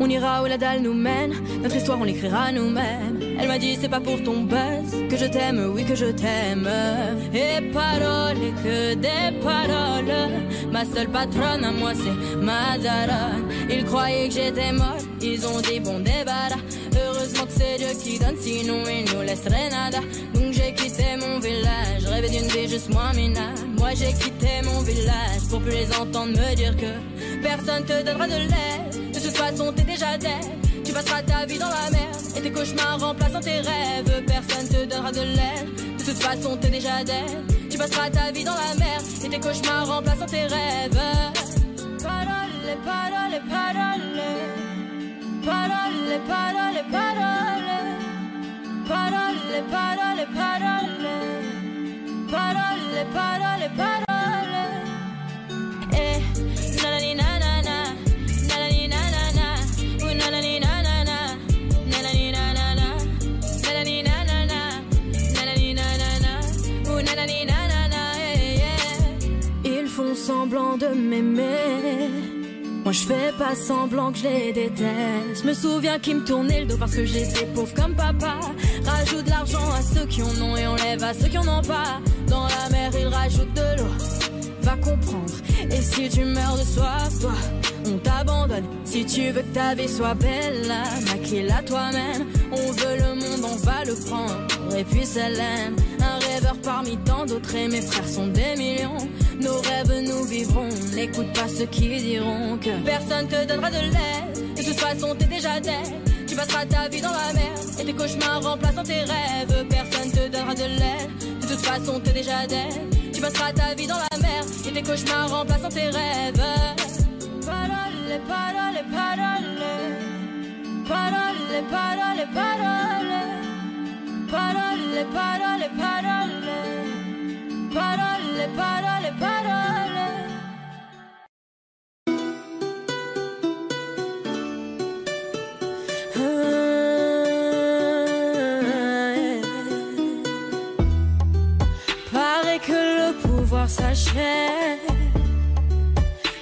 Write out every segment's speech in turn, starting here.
On ira où la dalle nous mène, notre histoire on l'écrira nous-mêmes. Elle m'a dit c'est pas pour ton buzz que je t'aime, oui que je t'aime. Et paroles, et que des paroles. Ma seule patronne à moi c'est ma daronne. Ils croyaient que j'étais morte, ils ont dit bon débarras. Heureusement que c'est Dieu qui donne, sinon il nous laisserait nada. Donc j'ai quitté mon village, rêvé d'une vie juste moins minable. Moi j'ai quitté mon village pour plus les entendre me dire que personne te donnera de l'aide. De toute façon t'es déjà dead. Tu passeras ta vie dans la merde et tes cauchemars remplaçant tes rêves. Personne te donnera de l'aide. De toute façon t'es déjà dead. Tu passeras ta vie dans la merde et tes cauchemars remplaçant tes rêves. Parole, parole, parole. Parole, parole, parole. Parole, parole, parole. Parole, parole, parole. Eh, nanani nanana, nanani nanana, ou nanani nanana, nanani nanana, nanani nanana, nanani nanana, ou nanani nanana, Ils font semblant de m'aimer. Moi je fais pas semblant que je les déteste. Me souviens qu'ils me tournaient le dos parce que j'étais pauvre comme papa. Rajoute de l'argent à ceux qui en ont et enlève à ceux qui en ont pas. Dans la mer ils rajoutent de l'eau, va comprendre. Et si tu meurs de soif, toi, on t'abandonne. Si tu veux que ta vie soit belle, maquille-la toi-même. On veut le monde, on va le prendre. Et puis ça l'aime. Un rêveur parmi tant d'autres et mes frères sont des millions. Nos rêves nous vivrons, n'écoute pas ceux qui diront que personne te donnera de l'aide. De toute façon t'es déjà dead. Tu passeras ta vie dans la merde et tes cauchemars remplaçant tes rêves. Personne te donnera de l'aide. De toute façon t'es déjà dead. Tu passeras ta vie dans la merde et tes cauchemars remplaçant tes rêves. Parole, parole, parole. Parole, parole, parole. Parole, parole, parole. Parole, parole, parole. Paraît que le pouvoir s'achète.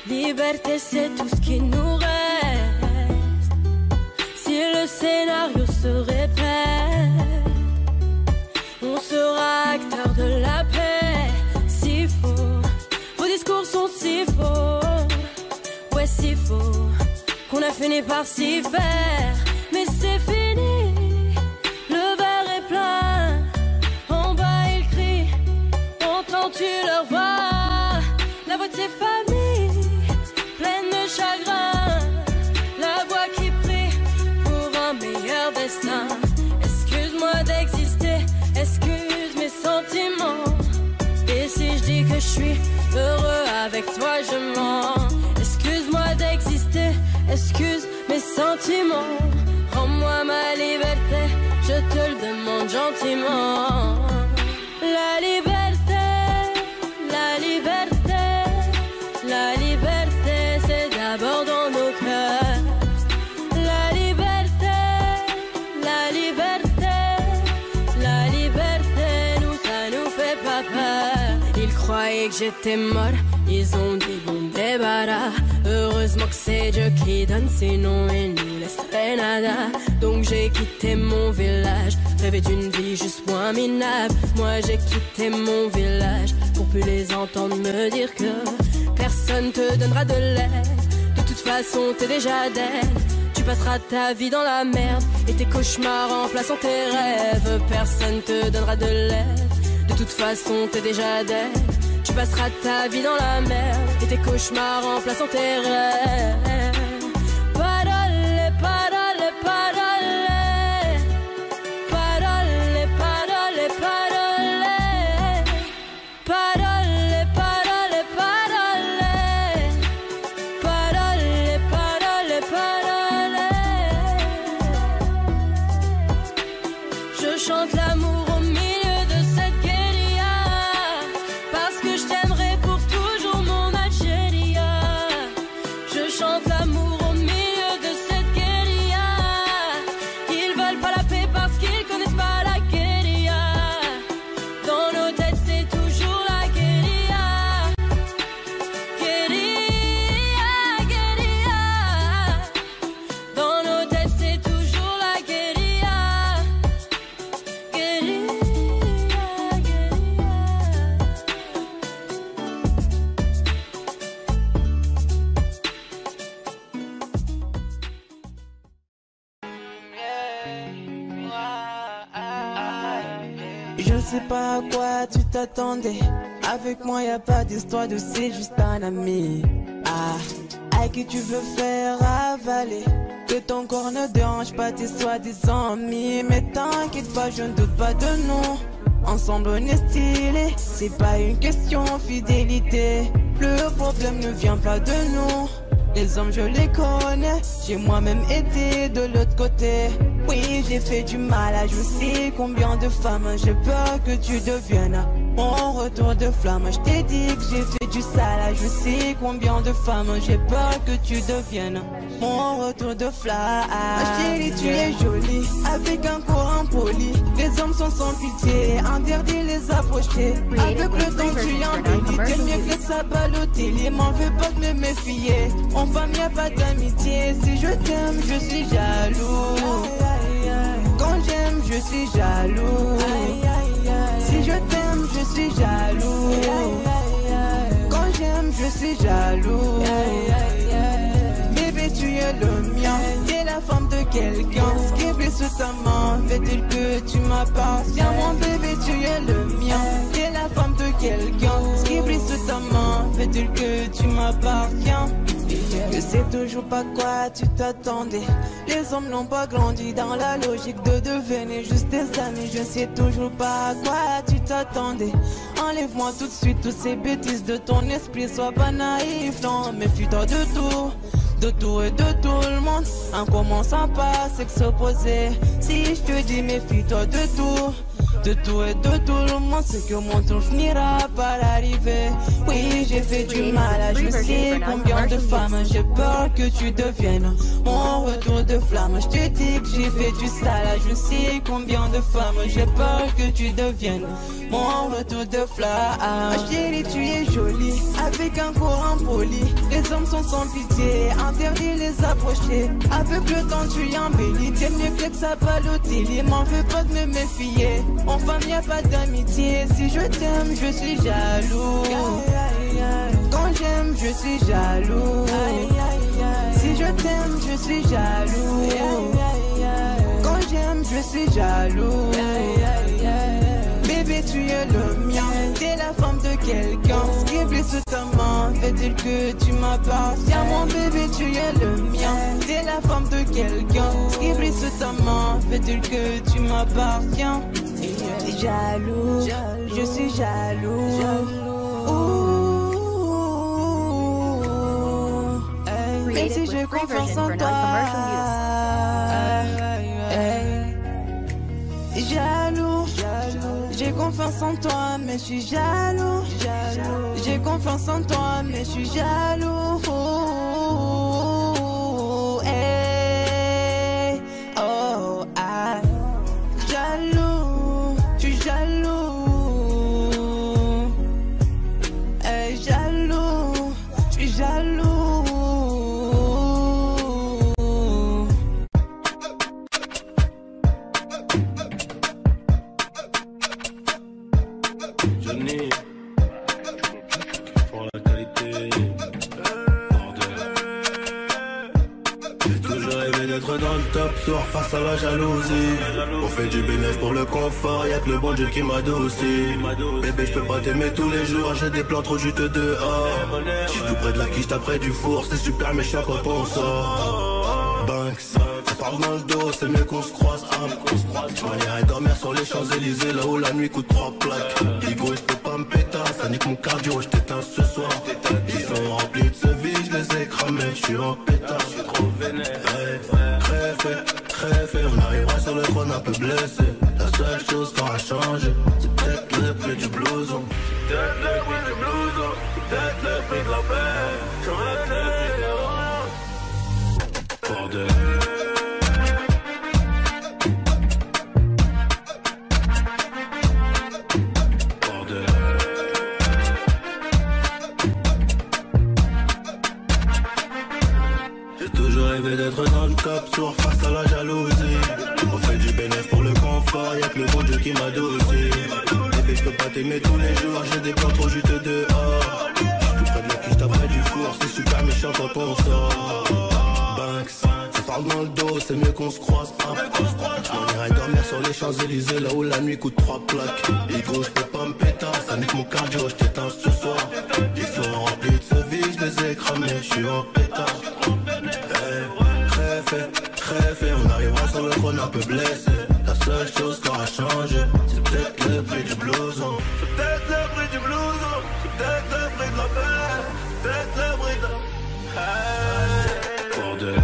Liberté c'est tout ce qui nous reste. Si le scénario se répète, on sera acteur de la paix. Si faux, vos discours sont si faux. Ouais si faux, qu'on a fini par s'y faire. Mais c'est fini, le verre est plein. En bas ils crient, entends-tu leur voix? La voix de ces familles, pleine de chagrin. La voix qui prie pour un meilleur destin. Excuse-moi d'exister, excuse mes sentiments. Et si je dis que je suis heureux avec toi, je mens. Excuse-moi d'exister, excuse mes sentiments. Rends-moi ma liberté, je te le demande gentiment. La liberté, la liberté, la liberté, c'est d'abord dans nos cœurs. La liberté, la liberté, la liberté, nous ça nous fait pas peur. Ils croyaient que j'étais mort, ils ont dit bon débarras. Heureusement que c'est Dieu qui donne, sinon il nous laisserait nada. Donc j'ai quitté mon village, rêvé d'une vie juste moins minable. Moi j'ai quitté mon village pour plus les entendre me dire que personne te donnera de l'aide. De toute façon t'es déjà dead. Tu passeras ta vie dans la merde et tes cauchemars remplaçant tes rêves. Personne te donnera de l'aide. De toute façon t'es déjà dead. Tu passeras ta vie dans la merde et tes cauchemars remplaçant tes rêves. Parole, parole, parole. Parole, parole, parole. Parole, parole, parole. Parole, parole, parole. Je chante l'amour au milieu de cette guérilla, parce que je t'aimerai pour toujours mon Algérie. Je chante sais pas à quoi tu t'attendais. Avec moi y a pas d'histoire de c'est juste un ami. À qui tu veux faire avaler. Que ton corps ne dérange pas tes soi-disant amis. Mais t'inquiète pas, je ne doute pas de nous. Ensemble on est stylé. C'est pas une question fidélité. Le problème ne vient pas de nous. Les hommes je les connais. J'ai moi-même été de l'autre côté. Oui j'ai fait du mal à je sais combien de femmes. J'ai peur que tu deviennes mon retour de flamme. Je t'ai dit que j'ai fait du sale. Je sais combien de femmes. J'ai peur que tu deviennes mon retour de flamme. Chérie tu es jolie avec un corps impoli. Les hommes sont sans pitié. Interdit les approcher. Avec le temps tu embellis. T'es mieux que ça Balotelli. M'en veux pas de me méfier. En femme y'a pas d'amitié. Si je t'aime je suis jaloux. Quand j'aime je suis jaloux. Si je t'aime je suis jaloux. Quand j'aime je suis jaloux. Bébé tu es le mien. T'es la femme de quelqu'un. Ce qui brille sous ta main fait-il que tu m'appartiens. Mon bébé tu es le mien. T'es la femme de quelqu'un. Ce qui brille sous ta main fait-il que tu m'appartiens. Je sais toujours pas quoi tu t'attendais. Les hommes n'ont pas grandi dans la logique de devenir juste des amis. Je sais toujours pas à quoi tu t'attendais. Enlève-moi tout de suite toutes ces bêtises de ton esprit. Sois pas naïf, non, méfie-toi de tout. De tout et de tout le monde. En commençant par s'opposer. Si je te dis méfie-toi de tout. De tout et de tout le monde, c'est que mon tour finira par arriver. Oui, j'ai fait du mal à je sais combien de femmes. J'ai peur que tu deviennes mon retour de flamme. Je te dis que j'ai fait du sale, je sais combien de femmes. J'ai peur que tu deviennes mon retour de flamme. Chérie, tu es jolie avec un corps impoli. Les hommes sont sans pitié, interdit les approcher. Avec le temps tu embellis. T'es mieux que ça Balotelli. M'en veux pas de me méfier. En femme y'a pas d'amitié. Si je t'aime je suis jaloux. Quand j'aime je suis jaloux. Si je t'aime je suis jaloux. Quand j'aime je suis jaloux. Bébé tu es le mien. T'es la femme de quelqu'un. Ce qui brille sous ta main fait-il que tu m'appartiens. Mon bébé tu es le mien. T'es la femme de quelqu'un. Ce qui brille sous ta main fait-il que tu m'appartiens. Jaloux, je suis jaloux. Même si j'ai confiance en toi. Jaloux, j'ai confiance en toi, mais je suis jaloux. J'ai confiance en toi, mais je suis jaloux. Hey, oh, ah, jaloux, je suis jaloux. Hey, jaloux, je suis jaloux. Pour la qualité, j'ai toujours rêvé d'être dans le top soir face à la jalousie. On fait du bénéfice pour le confort, y'a que le bon Dieu qui m'adoucit. Bébé je peux pas t'aimer tous les jours, j'ai des plans trop juteux dehors. J'suis tout près de la quiche, t'as près du four, c'est super méchant quand on sort. Banks, ça parle dans le dos, c'est mieux qu'on se croise. J'irai dormir sur les Champs-Élysées, là où la nuit coûte 3 plaques. Digo, je peux pas me péter, ça nique mon cardio, je t'éteins ce soir. Ils sont remplis de ce vide, je les ai cramés, je suis en pétard. Trop vénère. Crève, on arrivera sur le trône un peu blessé. La seule chose qui aura changé, c'est peut-être le prix du blouson. Peut-être le prix du blouson, peut-être le prix de la paix. J'aurais été bordel. D'être dans le top sourd face à la jalousie. On fait du bénéfice pour le confort, y'a que le bon Dieu qui m'adoucit. Bébé je peux pas t'aimer tous les jours, j'ai des plans trop juteux dehors. J'suis tout près de la quiche, t'as près du four, c'est super méchant quand on sort. Banks. Ça parle dans le dos, c'est mieux qu'on se croise. On irait dormir sur les Champs-Élysées, là où la nuit coûte 3 plaques. Ego, j'peux pas me péter, ça nique mon cardio, j't'éteins ce soir. Ils sont remplis de ce vie, j'les ai cramés, j'suis en pétard. Crève, on arrivera sur le trône un peu blessé. La seule chose qui aura changé, c'est peut-être le prix du blouson. C'est peut-être le prix du blouson, c'est peut-être le prix de la paix, c'est peut-être le prix de la... Hey, pour deux.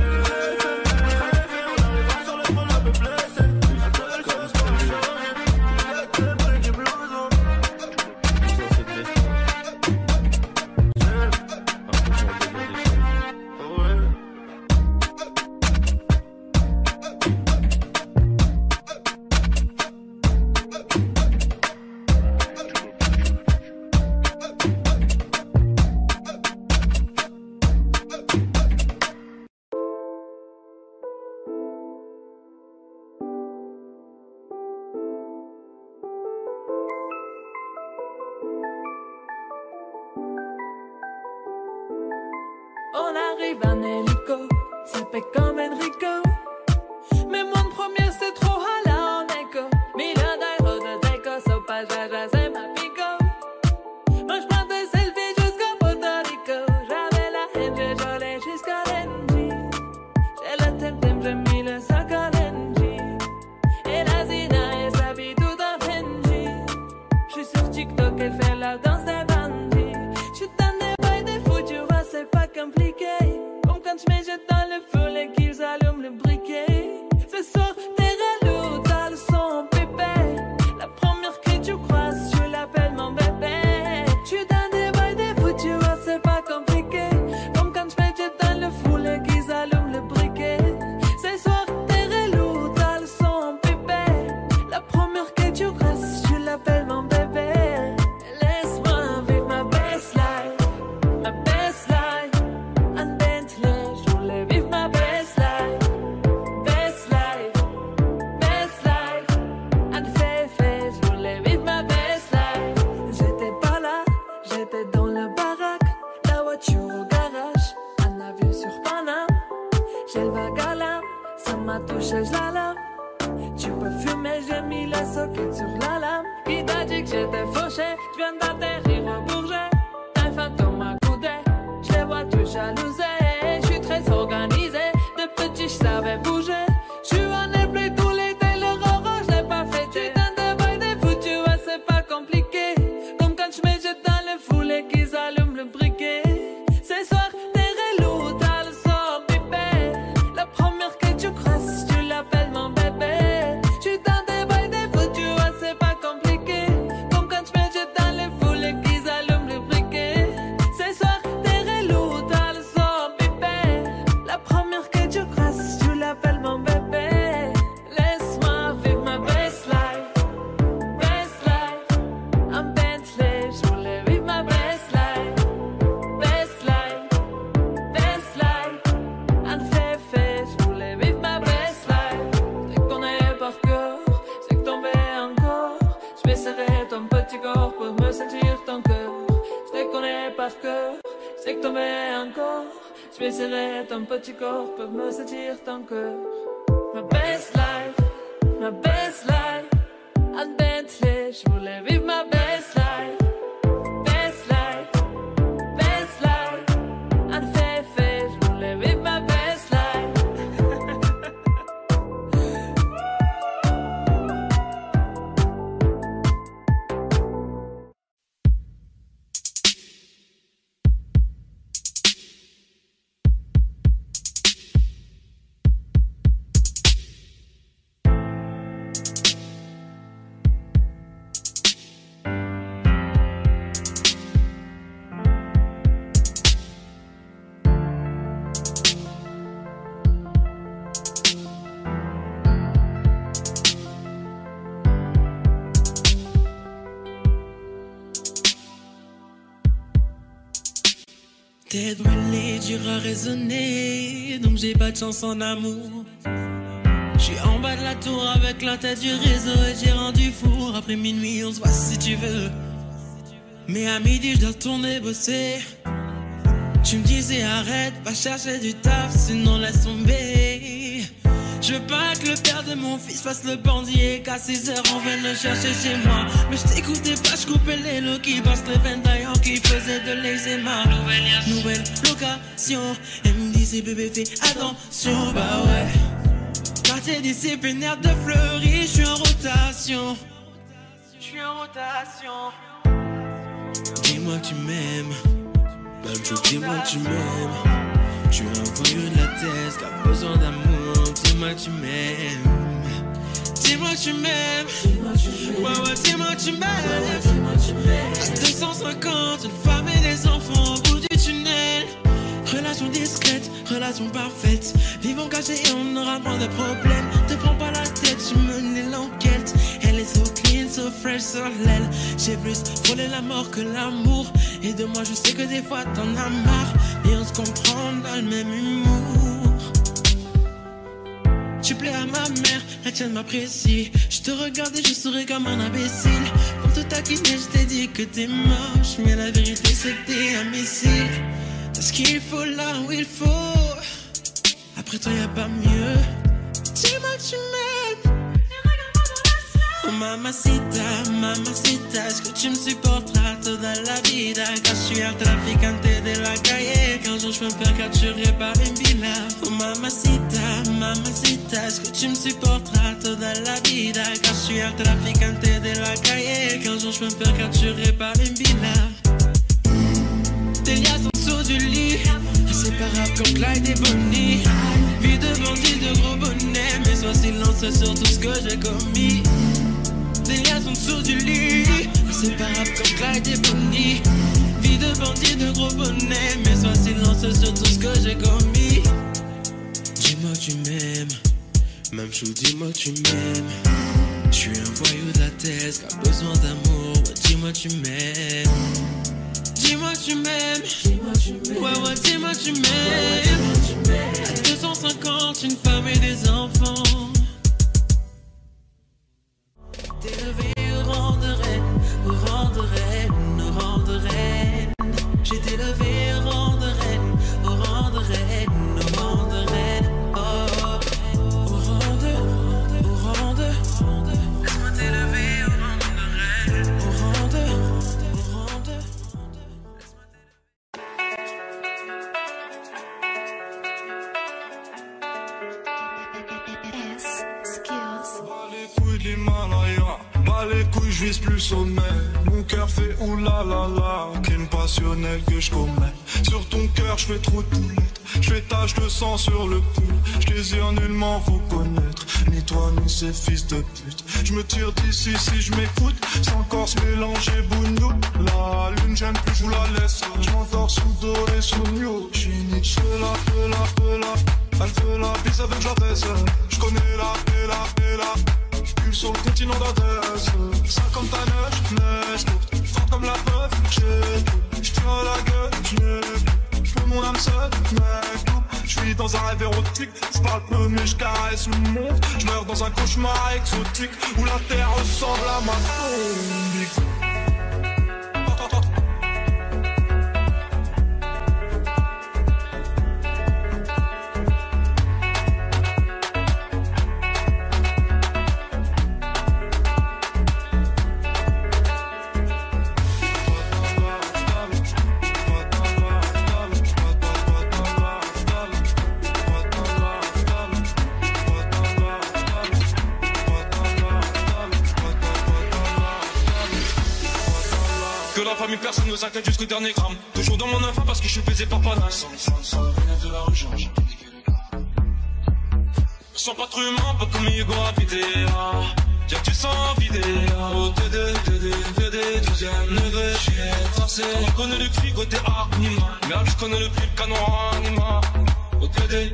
On arrive en hélico, ça fait comme Enrico. Mais moi le premier c'est trop hala en écho. Million d'euros de déco, so pas jaja c'est ma pico. Moi j'prends des selfies jusqu'au Puerto Rico. J'avais la haine, j'ai jolé jusqu'à l'Engie. J'ai le temtem, j'ai mis le sac à l'Engie. Et la Zina, elle s'habille tout en Fendi. J'suis sur TikTok, elle fait la danse des bandits. J'suis dans des bails des fous, tu vois c'est pas compliqué. Comme quand je me jette dans le feu et qu'ils allument le briquet. Ce soir t'es relou, t'as le son pépé. La première que tu croises, je l'appelle mon bébé. Je suis dans des bails des fous, tu vois c'est pas compliqué. Comme quand je me jette dans le fou et qu'ils allument le briquet. Ce soir t'es relou, t'as le son pépé. La première que tu croises, je l'appelle mon bébé. Laisse-moi vivre ma best life. Ma best life, un Bentley, je voulais vivre ma best life. Best life, un féfé, je voulais vivre ma best life. J'étais pas là, j'étais dans la baraque, la voiture au garage, un avion sur Paname. J'ai le vague à l'âme, ça m'a touché, je la lame. Tu peux fumer, j'ai mis la socket sur la lame. Qui t'a dit que j'étais fauché, je viens d'atterrir au Bourget. Un fantôme m'a coudé, je les vois tous jalousés. Je suis très organisé, de petit je savais bouger. Je suis en plus tout l'été, le roro je l'ai pas fêté. Dans des bails des fous, tu vois c'est pas compliqué. Comme quand je me jette dans le foule et qu'ils allument le briquet. Ce soir t'es relou, t'as le son pipé. La première que tu crosses, tu l'appelles mon bébé. Je suis dans des bails des fous, tu vois c'est pas compliqué. Comme quand je me jette dans le foule et qu'ils allument le briquet. Ce soir t'es relou, t'as le son pipé. La première que tu crosses, tu l'appelles mon bébé. Laisse-moi vivre ma best life. Best life, un Bentley, je voulais vivre ma best life. Best life, un féfé, je voulais vivre ma best life. Je te connais par cœur, je sais que tomber encore. Je vais serrer ton petit corps pour me sentir ton cœur. Je te connais par cœur, je sais que tomber encore. Je vais serrer ton petit corps pour me sentir ton cœur. Ma best life, un Bentley, je voulais vivre ma best life. Best life, un féfé, je voulais vivre ma best life. Tête brûlée, dur à raisonner, donc j'ai pas de chance en amour. J'suis en bas de la tour avec la tête du réseau et j'ai rendu four. Après minuit, on se voit si tu veux. Mais à midi, je dois retourner bosser. Tu me disais arrête, va chercher du taf, sinon laisse tomber. Je veux pas que le père de mon fils fasse le bandit et qu'à 6 heures on vienne le chercher chez moi. Mais je t'écoutais pas, je coupais les lots qui passent les veines d'ailleurs qui faisaient de l'eczéma. Nouvelle location, elle me disait bébé fais attention, bah ouais. Quartier disciplinaire de Fleury, je suis en rotation. Je suis en rotation. Dis-moi que tu m'aimes, même chose, dis-moi que tu m'aimes. Je suis un voyou de la tête qui a besoin d'amour. Dis-moi que tu m'aimes. Dis-moi que tu m'aimes. Ouais, ouais, dis-moi que tu m'aimes. À 250, une femme et des enfants au bout du tunnel. Relation discrète, relation parfaite. Vivons cachés et on aura moins de problèmes. Te prends pas la tête, je menais l'enquête. Elle est so clean, so fresh sur l'aile. J'ai plus frôlé la mort que l'amour. Et de moi je sais que des fois t'en as marre. Et on se comprend dans le même humour. Tu plais à ma mère, la tienne m'apprécie. Je te regarde et je souris comme un imbécile. Pour te taquiner je t'ai dit que t'es moche. Mais la vérité c'est que t'es un missile. T'as ce qu'il faut là où il faut. Après toi y'a pas mieux. Dis-moi que tu m'aimes. Oh mamacita, mamacita, est-ce que tu me supporteras toda la vida? Car je suis un traficante de la calle. Qu'un jour je peux me faire capturer par une villa. Oh mamacita, mamacita, est-ce que tu me supporteras toda la vida? Car je suis un traficante de la calle. Qu'un jour je peux me faire capturer par une villa. Tes liasses en dessous du lit, inséparables comme Clyde et Bonnie. Vie de bandit, de gros bonnet, mais sois silencieux sur tout ce que j'ai commis. Des liasses en dessous du lit, inséparables comme Clyde et Bonnie. Vie de bandit, de gros bonnet, mais sois silencieux sur tout ce que j'ai commis. Dis-moi que tu m'aimes, même chou, dis-moi que tu m'aimes. Je suis un voyou de la tête qui a besoin d'amour. Ouais, dis-moi que tu m'aimes. Dis-moi que tu m'aimes. Ouais, ouais, dis-moi que tu m'aimes. À 250, une femme et des enfants. T'es levé au rang de reine, au rang de reine, au rang de reine. J'étais levé au rang de reine, au rang de reine, au rang de reine. Oh, au rang de, laisse-moi t'élever au rang de reine, au rang de, Bas les couilles, je vise plus sommet. Mon cœur fait oulala, crime passionnel que je commets. Sur ton cœur, je fais trop de poulettes. Je fais tache de sang sur le pull. Je désire nullement vous connaître, ni toi ni ces fils de pute. Je me tire d'ici si je m'écoute, sans corps se mélanger bougnou. La lune j'aime plus, je vous la laisse. Je m'endors sous dos et sous new. J'suis Nietzsche, feu la. Elle veut la bise avec j'adresse. Je connais la. Sur le continent d'Adès, 59, neige courte, forte comme la preuve, je tire la gueule, je peux mon âme seule, mec, je vis dans un rêve érotique, je parle peu mais je caresse le monde, je meurs dans un cauchemar exotique, où la terre ressemble à ma tombe. Personne ne s'inquiète jusqu'au dernier gramme. Toujours dans mon enfant parce que je suis baisé par Panas. Sans de la rue, j'ai piqué les gars. Sans pas trop humain, pas comme Hugo Rapidé. Dire que tu sens vidé. Au TD, 12ème degré. J'ai forcé. On connaît le cri côté Anima. Merde, je connais le prix de canon Anima. Au TD.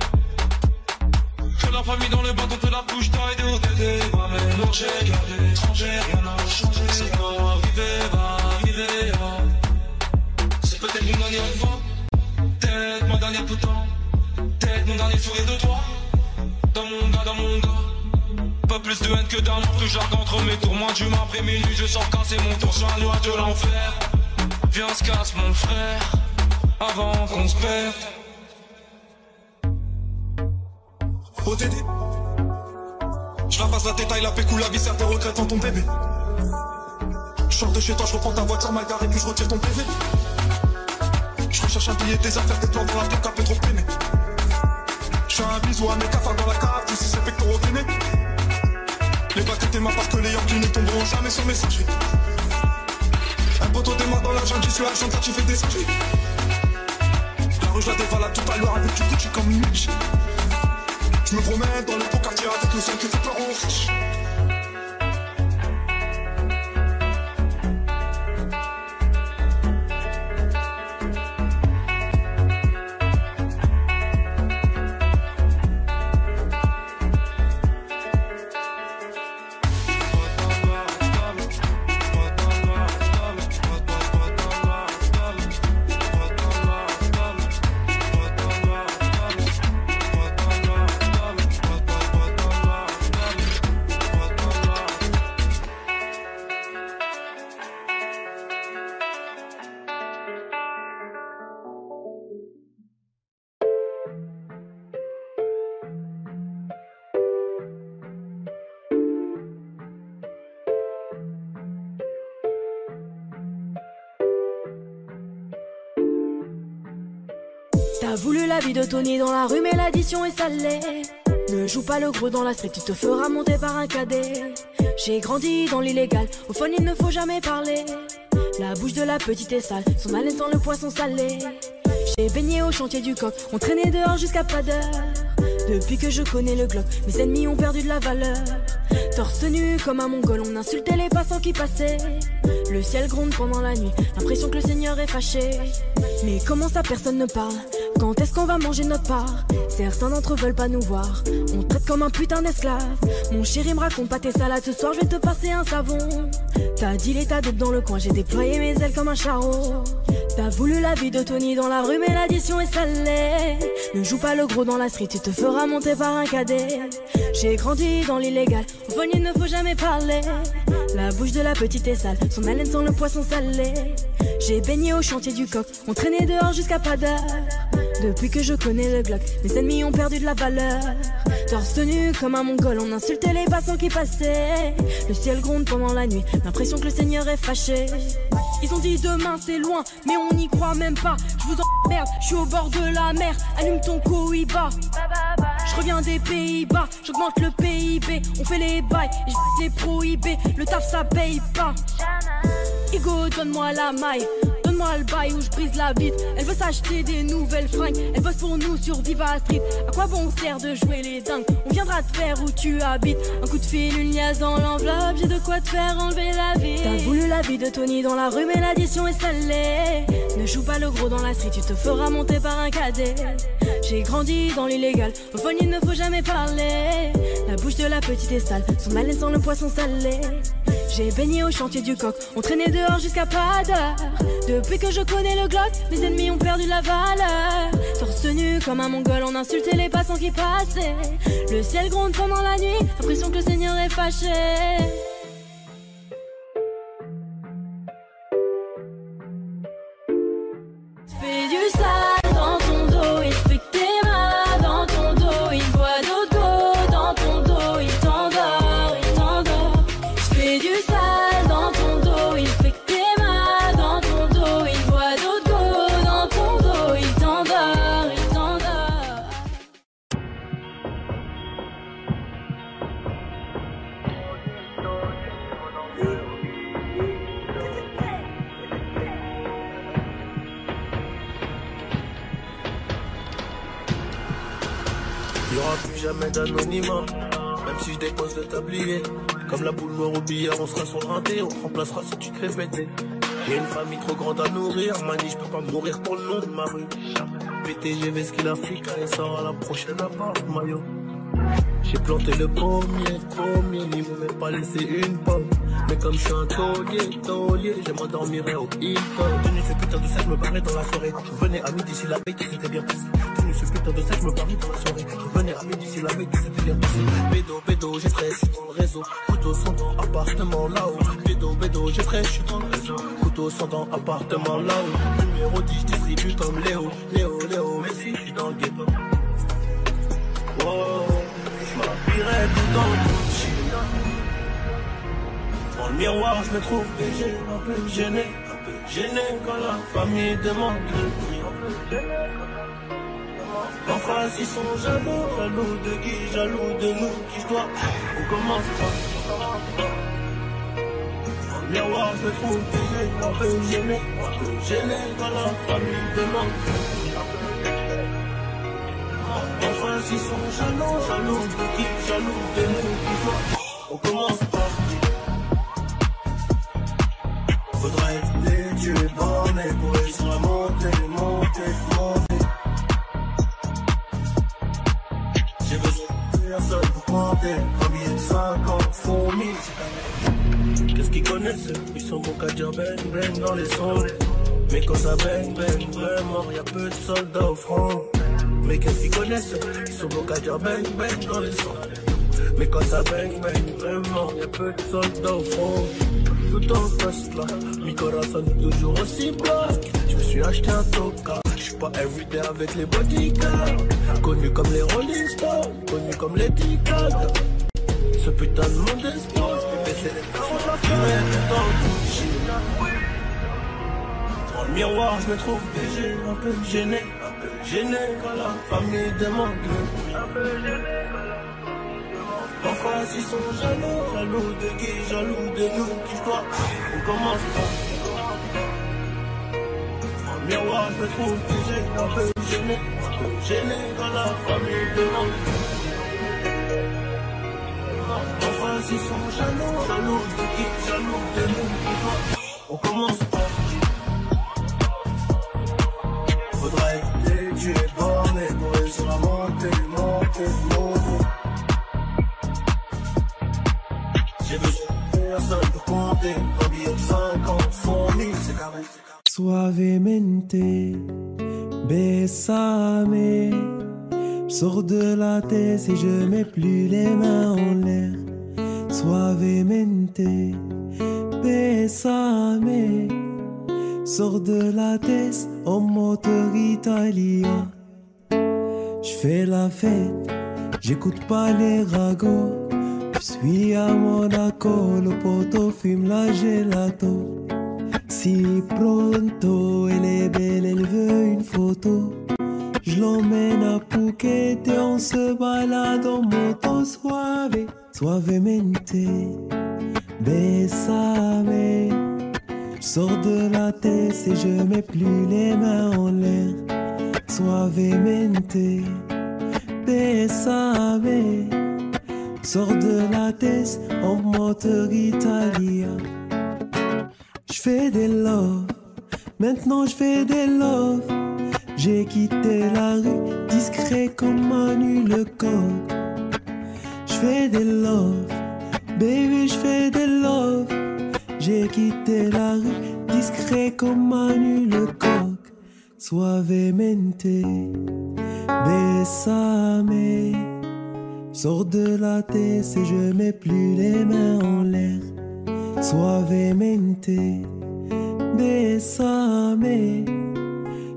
Que la famille dans le bâton, te la bouche d'aide au TD. Va mélanger, garder étranger, rien n'a changé. C'est pas arrivé, va arriver. C'est peut-être mon dernière fois, peut-être ma dernière tout temps, peut-être mon dernier sourire de toi. Dans mon gars, pas plus de haine que d'amour, plus j'argue entre mes tours. Moins d'humain après minuit, je sors casser mon tour sur un nuage de l'enfer. Viens, se casse mon frère. avant qu'on se perde. OTD, je la passe la détail, la pécou, la viscère, tes regrets dans ton bébé. Je sors de chez toi, je reprends ta voiture mal garée, puis je retire ton PV. Je recherche un billet, des affaires, des plans dans la tête, capé trop peiné. Je fais un bisou à mes cafards dans la cave, tous ces pectoraux gainés. Les bacs étaient ma parce que les Yankees ne tomberont jamais sur messagerie. Un poteau démarre dans la jungle, j'y suis argent, tu fais des circuits. La rue, je la dévalade tout à l'heure avec du Gucci comme une niche. Je me promène dans le beau quartier avec le son qui fait peur aux riches. T'as voulu la vie de Tony dans la rue, mais l'addition est salée. Ne joue pas le gros dans la street, tu te feras monter par un cadet. J'ai grandi dans l'illégal, au fond il ne faut jamais parler. La bouche de la petite est sale, son haleine sent le poisson salé. J'ai baigné au chantier du coq, on traînait dehors jusqu'à pas d'heure. Depuis que je connais le Glock, mes ennemis ont perdu de la valeur. Torse nu comme un mongol, on insultait les passants qui passaient. Le ciel gronde pendant la nuit, l'impression que le Seigneur est fâché. Mais comment ça personne ne parle? Quand est-ce qu'on va manger notre part? Certains d'entre eux veulent pas nous voir, on traite comme un putain d'esclave. Mon chéri me raconte pas tes salades, ce soir je vais te passer un savon. T'as dit l'état dope dans le coin, j'ai déployé mes ailes comme un charreau. T'as voulu la vie de Tony dans la rue, mais l'addition est salée. Ne joue pas le gros dans la street, tu te feras monter par un cadet. J'ai grandi dans l'illégal, au fond il ne faut jamais parler. La bouche de la petite est sale, son haleine sent le poisson salé. J'ai baigné au chantier du coq, on traînait dehors jusqu'à pas d'heure. Depuis que je connais le Glock, mes ennemis ont perdu de la valeur. Torse nu comme un mongol, on insultait les passants qui passaient. Le ciel gronde pendant la nuit, l'impression que le Seigneur est fâché. Ils ont dit demain c'est loin, mais on n'y croit même pas. Je vous emmerde, je suis au bord de la mer, allume ton Cohiba. Je reviens des Pays-Bas, j'augmente le PIB. On fait les bails, et je les prohibés. Le taf ça paye pas. Igo, donne-moi la maille, donne-moi le bail où je brise la vitre. Elle veut s'acheter des nouvelles fringues, elle bosse pour nous sur Viva Street. À quoi bon sert de jouer les dingues? On viendra te faire où tu habites. Un coup de fil, une liasse dans l'enveloppe, j'ai de quoi te faire enlever la vie. T'as voulu la vie de Tony dans la rue, mais l'addition est salée. Ne joue pas le gros dans la street, tu te feras monter par un cadet. J'ai grandi dans l'illégal, au fond il ne faut jamais parler. La bouche de la petite est sale, son haleine sent le poisson salé. J'ai baigné au chantier du coq, on traînait dehors jusqu'à pas d'heure. Depuis que je connais le Glock, mes ennemis ont perdu la valeur. Torse nu comme un mongol, on insultait les passants qui passaient. Le ciel gronde pendant la nuit, l'impression que le Seigneur est fâché. Fais du sale dans ton dos, il fait que t'es mal dans ton dos. Il voit d'autres go dans ton dos, il t'endort, il t'endort. Fais du sale dans ton dos, il fait que t'es mal dans ton dos. Il voit d'autres go dans ton dos, il t'endort, il t'endort. Il y aura plus jamais d'anonymat, même si je dépose le tablier. Comme la boule noire au billard, on sera sur le rinté, on te remplacera si tu te fais péter. J'ai une famille trop grande à nourrir, mani, je peux pas mourir pour le nom de ma rue. PTG Vesquille Africa et sort à la prochaine appart maillot. J'ai planté le pommier, ils m'ont même pas laissé une pomme. Mais comme je suis un taulier, je m'endormirai au Hilton. Tenu ce putain de sac, je me barrais dans la soirée. Je venais à midi si la veille, tout s'était bien passé. Tenu ce putain de sac, je me barrais dans la soirée. Je venais à midi si la veille, tout s'était bien passé. Bédo, j'ai fraîche, je suis dans le réseau. Couteau sans appartement là-haut. Bédo, j'ai fraîche, je suis dans le réseau. Couteau sans appartement là-haut. Numéro 10, je distribue plus comme Léo Messi, j'suis dans le ghetto. Oh, j'm'habillerai tout en Gucci. Dans le miroir, j'me trouve léger, un peu gêné quand la famille demande le prix. En face, ils sont jaloux de qui, jaloux de nous, qui je dois. On commence pas. Dans le miroir, je me trouve léger, un peu gêné quand la famille demande. En face, ils sont jaloux de qui, jaloux de nous, qui je dois. On commence pas. Faudrait les tuer bornés pour réussir à monter. J'ai besoin de personne pour monter. Combien de 50 font 1000. Qu'est-ce qu'ils connaissent? Ils sont bons qu'à dire bang bang dans les sons. Mais quand ça bang bang vraiment, y'a peu de soldats au front. Mais qu'est-ce qu'ils connaissent? Ils sont bons qu'à dire bang bang dans les sons. Mais quand ça bang bang vraiment, y'a peu de soldats au front. Tout en poste là, mi corazon est toujours aussi black. Je me suis acheté un toka, j'suis pas everyday avec les bodyguards. Connu comme les Rolling Stones, connu comme les Ticals. Ce putain de monde est sport, mais c'est les parents de la fumée tout en Gucci. Dans le miroir, je me trouve léger, un peu gêné quand la famille demande le prix. En face, ils sont jaloux de qui, jaloux de nous, qui je dois. On commence pas. Dans le miroir, je me trouve léger, un peu gêné quand la famille demande. En face, ils sont jaloux de qui, jaloux de nous, qui je dois. On commence pas. Faudrait les tuer bornés pour réussir à monter. J'ai besoin de personne pour compter. Combien de 50 font 1000, c'est carré. Suavemente, besame. J'sors de la tête et je mets plus les mains en l'air. Suavemente, besame. Sors de la tête en moteur italien. J'fais la fête, j'écoute pas les ragots. Je suis à Monaco, le poteau fume la gelato. Si pronto, elle est belle, elle veut une photo. Je l'emmène à Phuket et on se balade en moto. Suavemente, besame. J'sors de la tête et je mets plus les mains en l'air. Suavemente, besame. Sors de la tête en moteur italien. J'fais des love, maintenant j'fais des love. J'ai quitté la rue, discret comme Manu le coq. J'fais des love, baby j'fais des love. J'ai quitté la rue, discret comme Manu le coq. Suavemente, besame. Sors de la tête et je mets plus les mains en l'air. Suavemente, besame.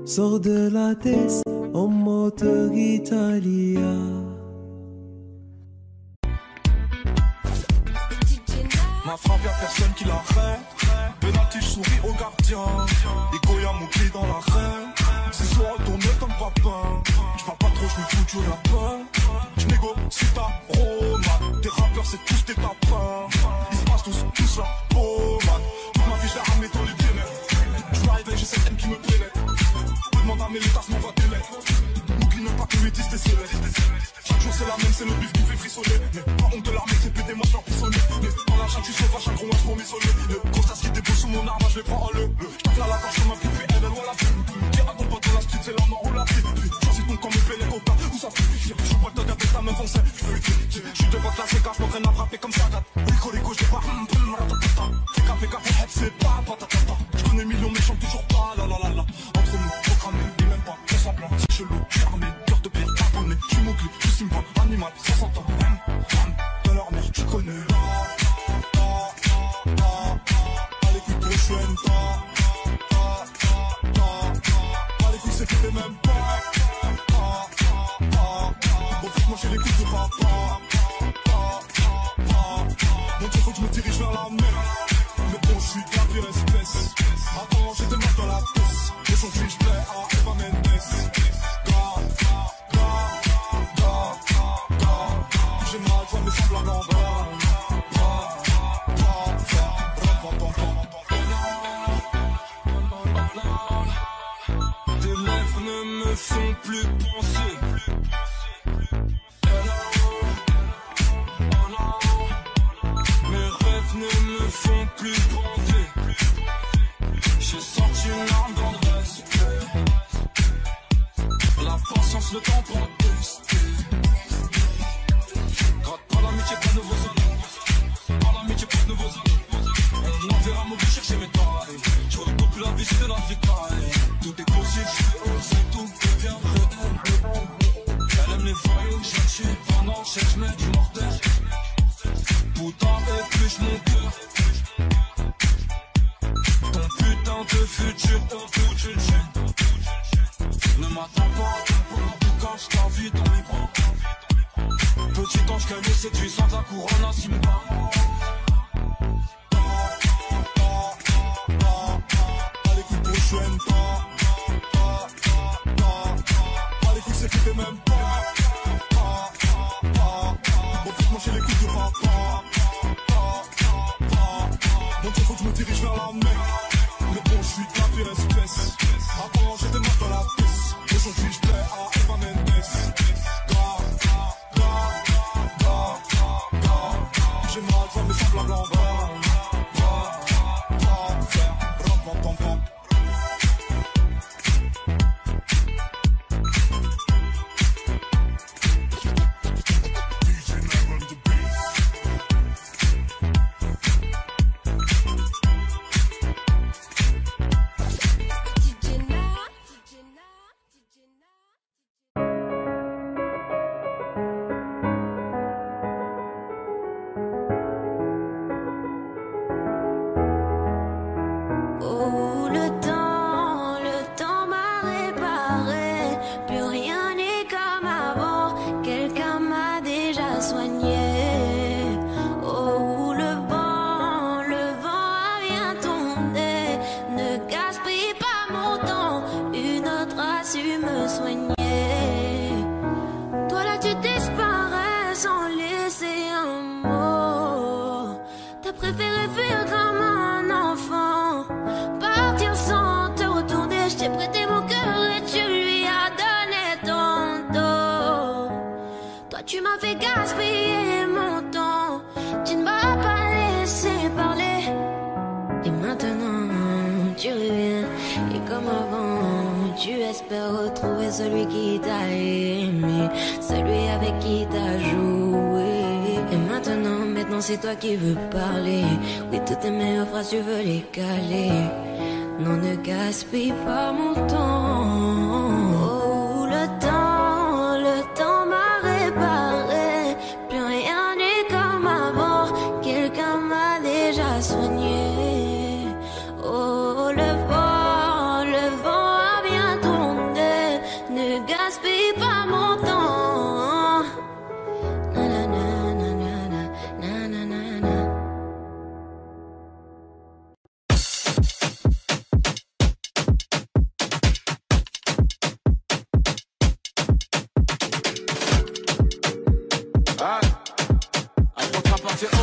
Sors de la tête en moteur italien. Ma frappe y'a personne qui l'arrête. Penalty, j'souris au gardien. Et Goya mon pied dans l'arène. C'est soir retourné comme papin. J'parle pas trop, j'me fous du lapin. J'négocie ta romade. Tes rappeurs c'est tous des tapins. Ils se passent tous la pommade. Toute ma vie j'l'ai ramé dans les ténèbres. J'm'arrive et j'ai cette haine qui me plaît. Demande à mes létas, m'envoie des lettres. N'oublie même pas que les 10 t'es célèbre. Chaque jour c'est la même, c'est le bif qui fait frissonner. Mais pas honte de l'armée, c'est pété, moi j'l'en frissonner. Mais dans la chatte tu sauvage, un gros match pour m'isoler. Le constat qui débouche sous mon arme, je les prends en le. J'tape là la gorge comme un pipi, elle ou la fume. Tire à ton pote dans la street, c'est la mort ou la vie. Choisis ton camp, me paie les copains, où ça fait. Je bois le dog avec ta main foncée. J'suis devant ta séquence, j'm'en train à frapper comme ça date. Rico, j'dis pas, Fais café, c'est pas patatata. J'connais millions, mais j'chante toujours pas, la la la la. Entre nous, programmé, et même pas, fais semblant, c'est chelou. J'suis armé, cœur de pierre, carbonné. J'suis mowgli, j'suis Simba, animal, 60 ans. De leur mère, tu connais. À l'écoute de Shuenta. À l'écoute font plus penser. Mes rêves ne me font plus bander. J'ai sorti une arme dans le respect. La patience, le temps pour tester. Gratte pas l'amitié, pas de nouveaux amis. Pas l'amitié, pas de nouveaux amis. On enverra mon but chercher mes tailles. Je retrouve plus la vie, c'est de la vie taille. Tout est possible, je fais oser, tout devient réel. Elle aime les voyous, chercher pendant chaque je mets du mortel. Putain, épluche mon cœur. Ton putain de futur, au bout d'une chaîne. Ne m'attends pas, tout cache ta vie dans mes bras. Petit ange calé, séduisant, ta couronne à Simba. Pas les coups pour chouenne, pas les coups, c'est que t'es même pas. Bon, faut manger les coups de papa. Donc il faut que je me dirige vers la mer. Mais bon, je suis de la pire espèce. Avant, j'étais mort dans la piste. Aujourd'hui, je plais à Eva Mendes. J'ai mal, ça me semble blanc. Celui qui t'a aimé, celui avec qui t'as joué. Et maintenant c'est toi qui veux parler. Oui, toutes tes meilleures phrases tu veux les caler. Non, ne gaspille pas mon temps. Oh, le temps m'a réparé. Plus rien n'est comme avant. Quelqu'un m'a déjà soigné. Oh, le vent a bien tourné. Ne gaspille pas mon temps. Na na na na na na na na. Ah, après on partir 11.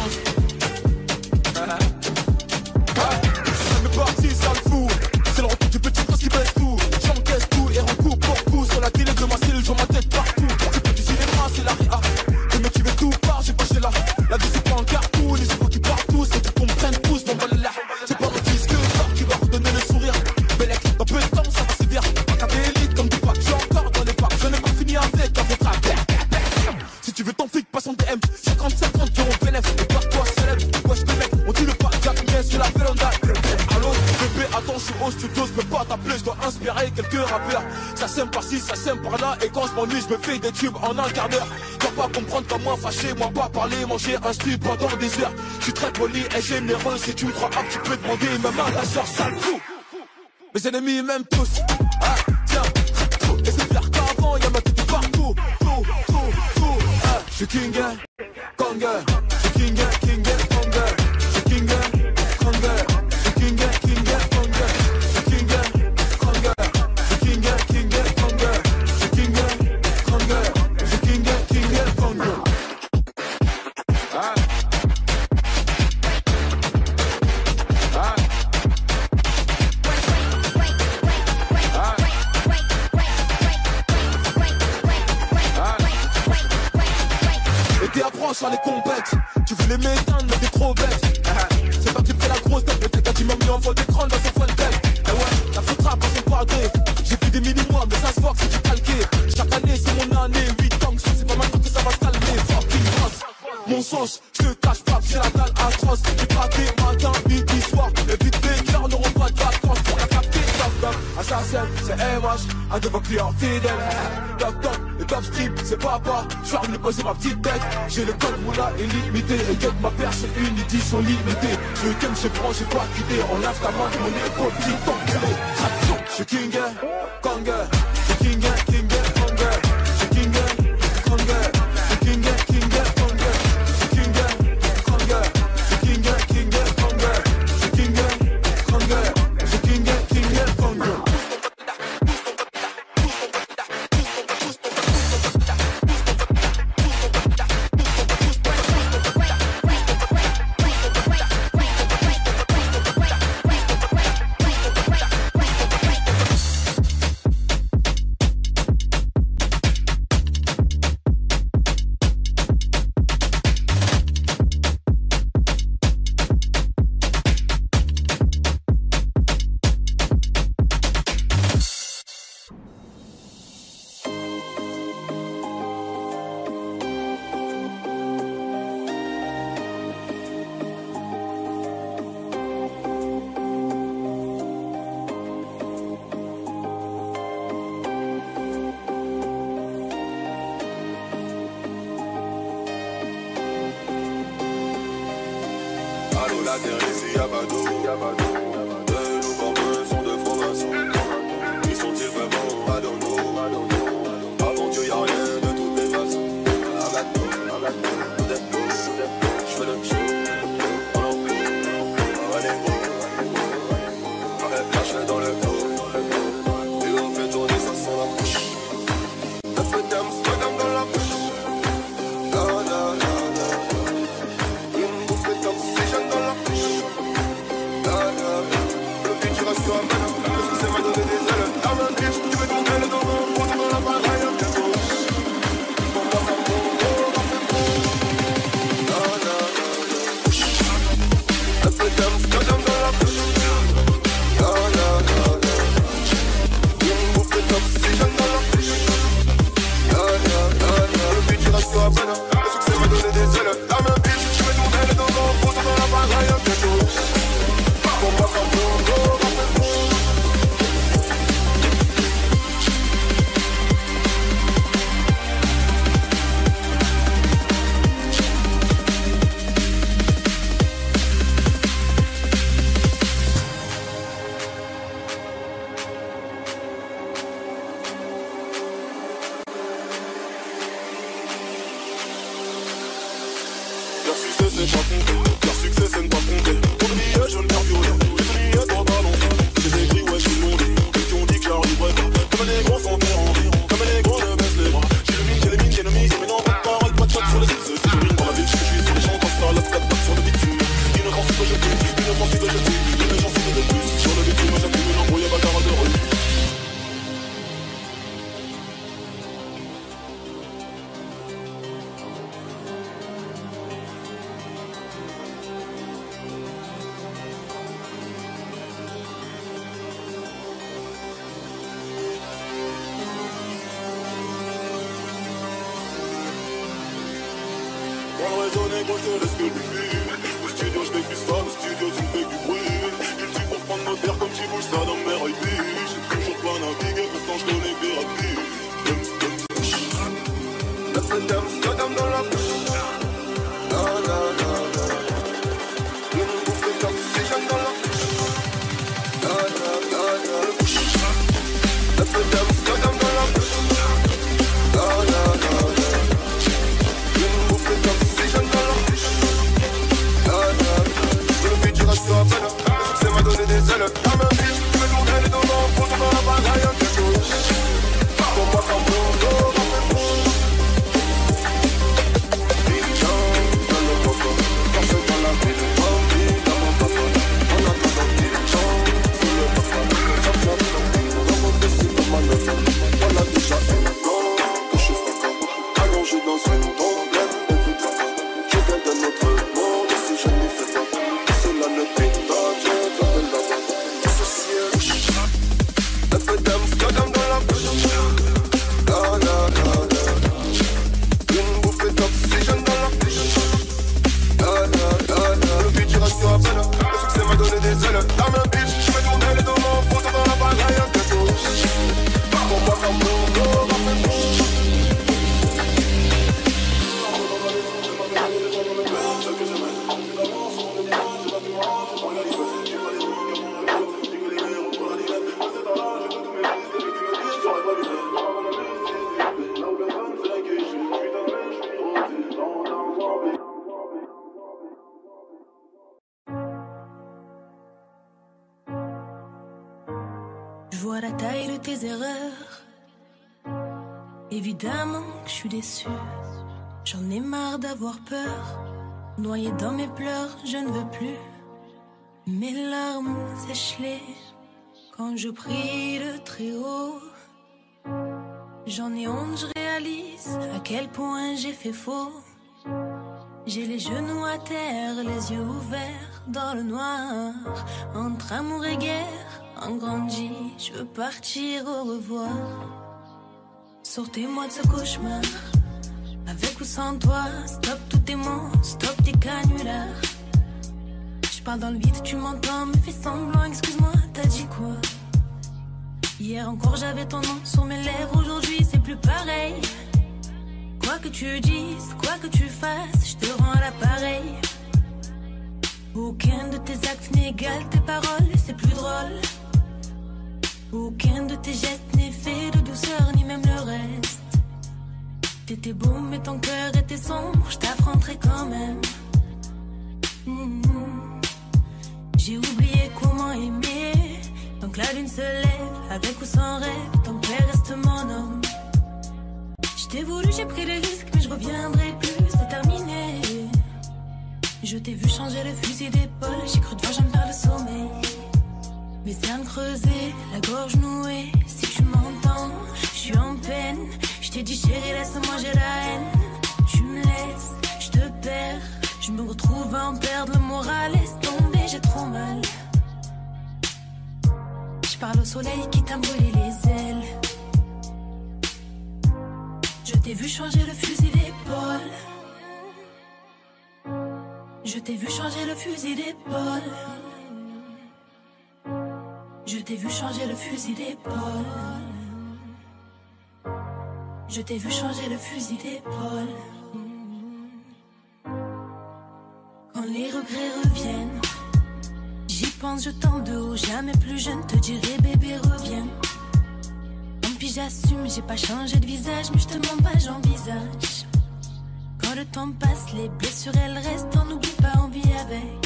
Ça me parti, ça le fout. C'est le retour du petit prince qui baisse tout. J'encaisse tout et rends coup pour coup. Sur la télé de ma cellule, je vois ma tête partout. C'est pas du cinéma, c'est la réa. Le mec qui veut tout part, j'ai pas chez là. La vie c'est pas un cartoon, les efforts qui partent tous. C'est pour qu'on me prenne tous, bon voilà là. C'est pas un disque d'art qui va redonner le sourire. Bellec, dans peu de temps ça va sévir. Un café élite comme du pack, j'ai encore dans les packs. Je n'ai pas fini avec un votre appel. Si tu veux ton flic, passe en DM. 50-50 euros bénéf, et pas toi célèbre. Wesh le mec, on dit le pas, Jack, mais sur la véranda. Allô, bébé, attends, je suis au studio, je peux pas t'appeler, je dois inspirer quelques rappeurs. Ça sème par-ci, ça sème par-là, et quand je m'ennuie, je me fais des tubes en un quart d'heure. Dois pas comprendre comme moi, fâché, moi pas parler, manger un slip pendant des heures. Je suis très poli et généreux, si tu me crois up, tu peux demander même à ta soeur, sale fou. Mes ennemis m'aiment tous, ah, tiens, et c'est pire qu'avant, y'a ma tête partout, tout, ah, je suis king, Kong, je suis king, Kong, je suis king, Kong, je suis king, Kong, je suis king, Kong, je suis king, Kong, je suis king, Kong, je suis king, Kong. Ah. Ah. Ah. sur les compètes. Tu voulais m'éteindre mais t'es trop bête. C'est pas que tu fais la grosse tête. Le tech a dit m'a mis en fond d'écran dans son fun tech. Eh ouais, la faute rap c'est pas gré. J'ai vu des mini-mois mais ça se voit que c'est du calqué. Chaque année c'est mon année, 8 ans que c'est pas maintenant que ça va se calmer. Fucking grosse. Mon sens, je te cache pas que j'ai la dalle atroce. J'ai braqué matin, midi, soir. Les petites béqueurs n'auront pas de vacances. Pour la capter, toc toc, assassin, c'est MH. Un de vos clients fidèles. Toc toc, le top strip, c'est papa. J'suis revenu poser ma petite tête. J'ai le code moula illimité. Et que ma personne une édition limitée. Je le ken, je prends, j'ai pas quitté. On lave ta main de mon épaule, petit enculé. J'suis King, Kanger. J'suis King, Kanger. J'suis King, Kanger. J'suis King, Kanger. La terre ici y'a pas d'eau, de nos formes sont de francs-maçons. Qui sont-ils vraiment? I don't know. Avant Dieu y'a rien de toutes les façons. J'fais le show, on en fait. Allez gros, lâche-le dans le dos. Et on fait tourner ça sans la bouche. Un peu d'Amsterdam dans la bouche. Une bouffée d'oxygène dans la bouche. Le futur reste comme un. Le succès m'a donné des ailes. La main biche, tu veux tourner le dos. On dans l'appareil. Pour moi ça me un peu d'Amsterdam dans la bouche. Une bouffée d'oxygène dans la bouche. Le futur reste comme un. Le succès m'a donné des ailes. La main biche, tu veux tourner le dos. On dans l'appareil. Pour moi ça me donné des ailes. La main biche, tu veux tourner le dos. Je vois la taille de tes erreurs. Évidemment que je suis déçue. J'en ai marre d'avoir peur. Noyé dans mes pleurs, je ne veux plus. Mes larmes sèchent-les quand je prie le très haut. J'en ai honte, je réalise à quel point j'ai fait faux. J'ai les genoux à terre, les yeux ouverts dans le noir. Entre amour et guerre, en grandi, je veux partir au revoir. Sortez-moi de ce cauchemar, avec ou sans toi. Stop tous tes mots, stop tes canulars. Je parle dans le vide, tu m'entends, me fais semblant, excuse-moi, t'as dit quoi? Hier encore j'avais ton nom sur mes lèvres, aujourd'hui c'est plus pareil. Quoi que tu dises, quoi que tu fasses, je te rends l'appareil. Aucun de tes actes n'égale tes paroles, c'est plus drôle. Aucun de tes gestes n'est fait de douceur, ni même le reste. T'étais beau mais ton cœur était sombre, je t'affronterai quand même. J'ai oublié comment aimer. Donc la lune se lève, avec ou sans rêve, ton père reste mon homme. Je t'ai voulu, j'ai pris des risques, mais je reviendrai plus, c'est terminé. Je t'ai vu changer le fusil d'épaule, j'ai cru devoir jamais perdre le sommeil. Mes cernes creusées, la gorge nouée, si tu m'entends, je suis en peine. Je t'ai dit chérie, laisse-moi, j'ai la haine. Tu me laisses, je te perds, je me retrouve à en perdre le moral. Laisse tomber, j'ai trop mal. Je parle au soleil qui t'a brûlé les ailes. Je t'ai vu changer le fusil d'épaule. Je t'ai vu changer le fusil d'épaule. Je t'ai vu changer le fusil d'épaule. Je t'ai vu changer le fusil d'épaule. Quand les regrets reviennent, j'y pense, je tente de haut, jamais plus je ne te dirai bébé reviens. Tant pis j'assume, j'ai pas changé de visage, mais je te mens pas, j'envisage. Quand le temps passe, les blessures elles restent, on n'oublie pas, on vit avec.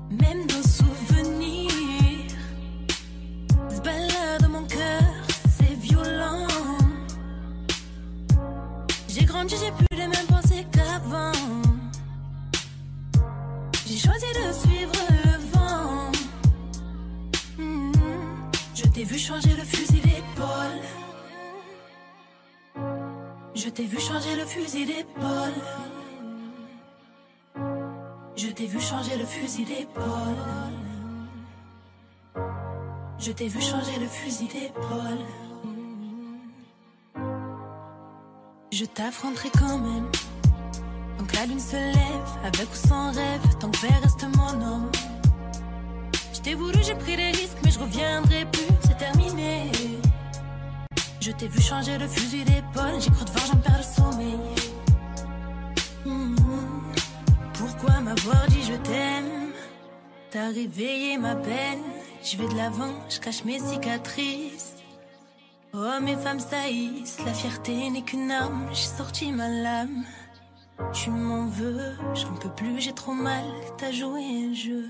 Même nos souvenirs se baladent dans mon cœur, c'est violent. J'ai grandi, j'ai plus les mêmes pensées qu'avant. J'ai choisi de suivre le vent. Je t'ai vu changer le fusil d'épaule. Je t'ai vu changer le fusil d'épaule. Je t'ai vu changer le fusil d'épaule. Je t'ai vu changer le fusil d'épaule. Je t'affronterai quand même. Donc la lune se lève, avec ou sans rêve, ton père reste mon homme. Je t'ai voulu, j'ai pris des risques, mais je reviendrai plus, c'est terminé. Je t'ai vu changer le fusil d'épaule, j'ai cru devoir, j'en perds le sommeil. Pourquoi m'avoir dit je t'aime? T'as réveillé ma peine. Je vais de l'avant, je cache mes cicatrices. Oh mes femmes saillissent, la fierté n'est qu'une arme. J'ai sorti ma lame. Tu m'en veux, j'en peux plus, j'ai trop mal. T'as joué un jeu.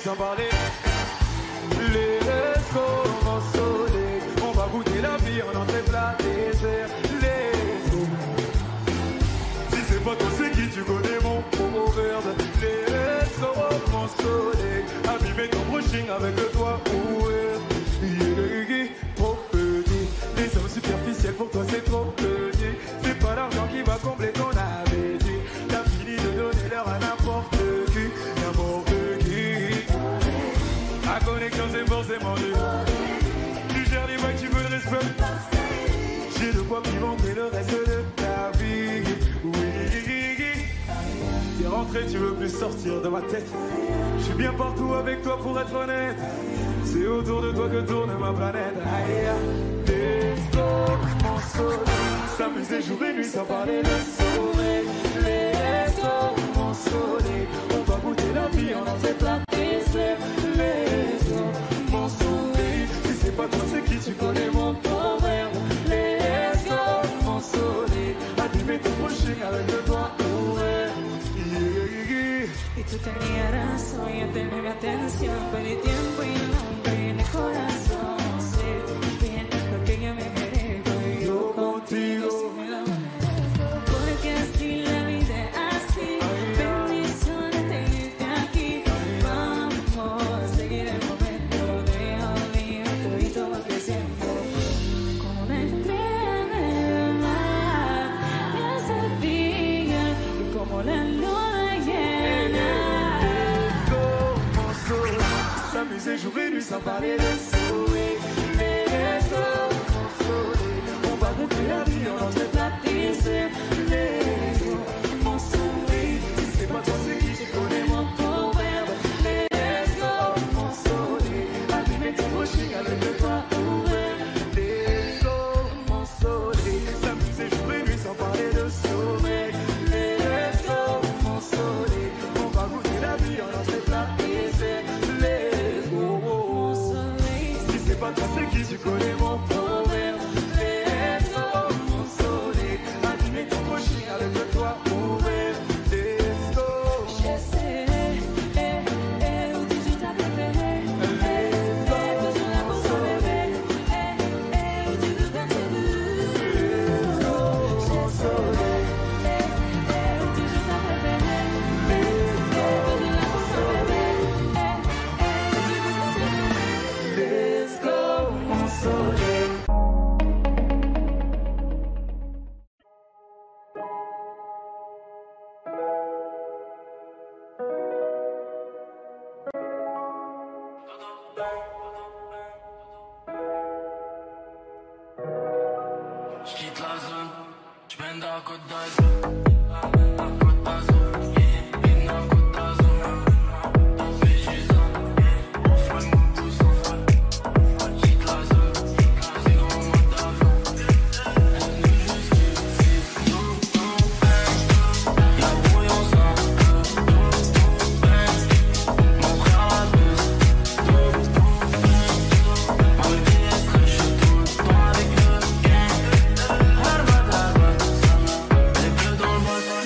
Sans parler, laisse comment soleil. On va goûter la vie en entrée plat désert. Si c'est pas toi, c'est qui? Tu connais mon promo verde. pushing avec toi, ouais. Trop petit, les hommes superficiels pour toi c'est trop petit. C'est pas l'argent qui va combler ton appétit. T'as fini de donner l'heure à n'importe qui. La connexion c'est forcément dur. Tu gères les vagues, tu veux le respect. J'ai de quoi pimenter le reste de ta vie. Oui. T'es rentré, tu veux plus sortir de ma tête. Je suis bien partout avec toi pour être honnête. C'est autour de toi que tourne ma planète. Aïe, let's go, mon soleil. S'amuser jour et nuit sans parler de sommeil. Let's go, mon soleil. On va goûter la vie en dans cette plat. Let's go, mon soleil. Si c'est pas toi, c'est qui tu connais mon proverbe. Let's go, mon soleil. Adime tu pushing avec le doigt ouvert. Y tú tenías razón, yo tenía mi atención, perdí tiempo y el nombre en el corazón. Sé bien lo que yo me merezco y yo contigo. Porque así la vida es así, bendiciones tenerte aquí. Vamos a seguir el momento, deja mío, todito va creciendo. Como una estrella del mar, yo sabía que como la luna llena. S'amuser jour et nuit sans parler de sourire. Let's go, mon soleil. On va goûter la vie en entre pâtisseries. Let's go, mon soleil. Si c'est pas toi, c'est qui tu connais mon proverbe. Let's go, mon soleil. Adime ton pushing avec le doigt ouvert. Let's go, mon soleil. S'amuser jour et nuit sans parler de sommeil. Let's go, mon soleil. On va goûter la vie en entre pâtisseries. C'est pas toi, c'est qui tu connais mon proverbe. Let's go, mon soleil. Adime ton pushing avec le toit ouvert. Let's go. Je sais, où tu joues ta préférée. Let's go, toujours là pour ton bébé. Où tu veux quand tu veux. Let's go, mon soleil. Où tu joues ta préférée. Let's go, toujours là pour ton bébé. Let's go, mon soleil. J'quitte la zone, j'mène dans la côte d'Azur. La côte d'Azur, la côte d'Azur. Béjusa, on flingue mon pouce en folle. J'quitte la zone, c'est gros en mode d'avion. Elle nous jusqu'ici, tout bang. Y'a brouillon ça, tout bang. Mon frère la buse, tout bang. Ma vie est fraîche, j'suis tout le temps avec le gang. Elle est bleue dans le bottin.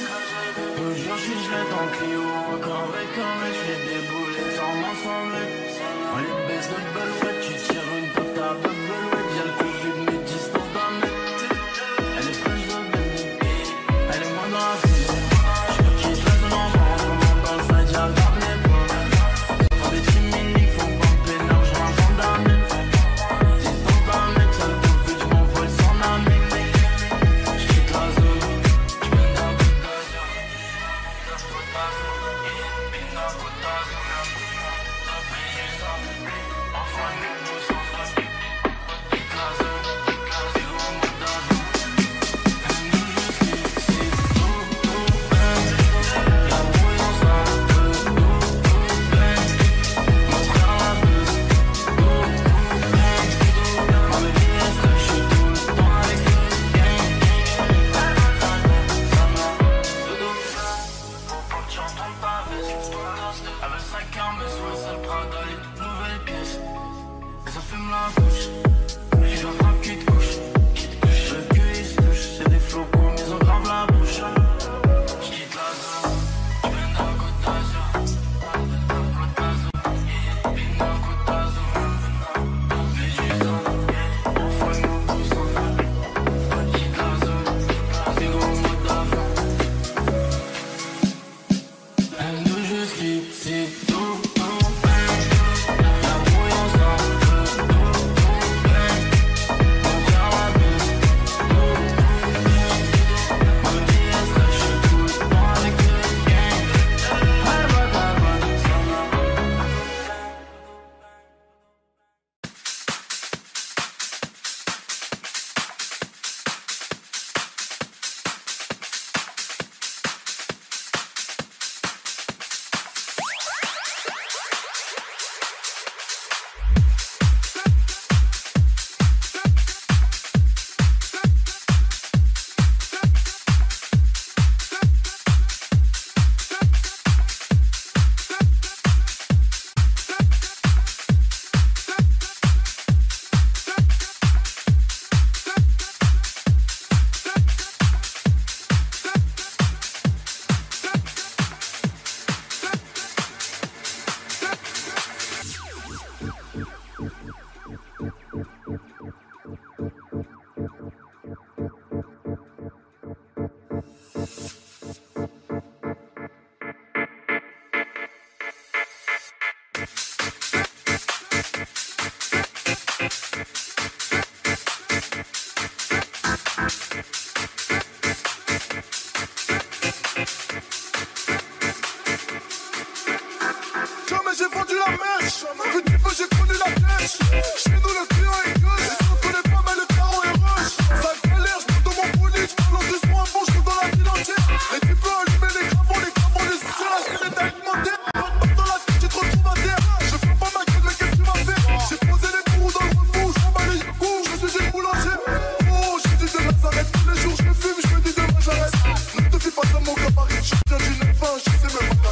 Toujours j'suis gelé dans le Clio. Encore avec j'fais des boulets sans m'assembler. On les baisse de belouette. Tu tires une pute à de belouette. Y'a le cousu de mes distances d'un mètre. Elle est fraîche de bébé. Elle est moins dans la fille. J'quitte la zone en bas. On monte dans le side, y'a grave les points. Faut des chimiques, faut pas pénal, j'rends condamné. Distance d'un mec, seul coup de vue, j'm'envole sans ami. J'quitte la zone, j'mène dans la côte d'Azur. La côte d'Azur, mène dans la côte d'Azur. Ça paye ça, enfin nous tous ensemble. Quitte la zone, c'est gros en mode d'avion. Elle nous jusqu'ici, tout bang. Y'a brouillon ça, tout bang. Mon frère la buse, tout bang. Ma baby est fraîche, j'suis tout le temps avec le gang. Faut pas que tu entendes pas avec avec 5 ans, mais soit ça le Prada, les toutes nouvelles pièces. Et ça fume la couche. J'suis un frappe qui te couche. Le cul il se touche. C'est des flocons, ils ont grave la bouche. J'quitte la zone, j'mène dans la côte d'Azur. La côte d'Azur, mène dans la côte d'Azur. Béjusa, on flingue nos pouces en folle. Quitte la zone, c'est gros en mode d'avion. Elle nous jusqu'ici, tout bang. Y'a vendu la mèche. Petit peu, j'ai connu la dèche. Chez nous, le client est gueule. Et si on connaît pas, mais le carreau est rush. Ça galère, je monte dans mon bolide. Je balance des soins bon, je roule dans la ville entière. Et tu peux allumer les gravons, les sur la chaîne est alimentaire. Dans la tête, tu te retrouves à terre. Je fais pas ma gueule, mais qu'est-ce que tu vas faire? J'ai posé les bourreaux dans le refuge. Je m'en bats les coups, je suis une boulanger. Oh, Jésus de Nazareth, tous les jours je me fume, je me dis demain j'arrête. Ne te fie pas dans mon gabarit, je viens d'une fin, je sais même pas.